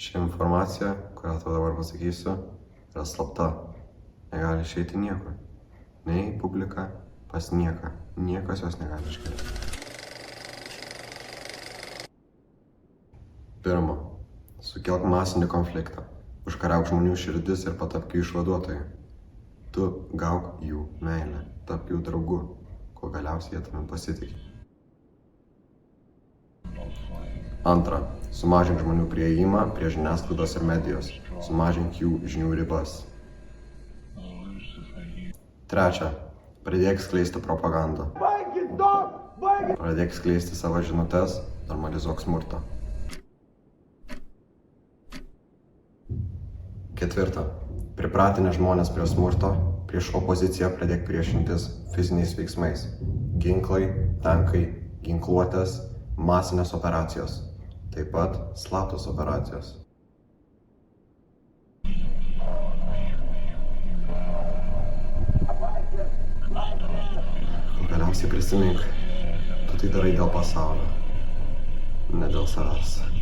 Ši informacija, kurią tau dabar pasakysiu, yra slapta. Negali išeiti niekur. Nei publika, pas nieką. Niekas jos negali išgirsti. Pirma, sukelk masinį konfliktą. Užkariauk žmonių širdis ir patapk jų išvaduotojų. Tu gauk jų meilę, tapk jų draugu, kol galiausiai jie tavim pasitikė. Antra, sumažink žmonių priėjimą prie žiniasklaidos ir medijos. Sumažink jų žinių ribas. Trečia, pradėk skleisti propagandą. Pradėk skleisti savo žinutes, normalizuok smurtą. Ketvirta, pripratinę žmonės prie smurto, prieš opoziciją pradėk priešintis fiziniais veiksmais. Ginklai, tankai, ginkluotės, masinės operacijos, taip pat slaptos operacijos. Galiausiai prisimink, tu tai darai dėl pasaulio, ne dėl savęs.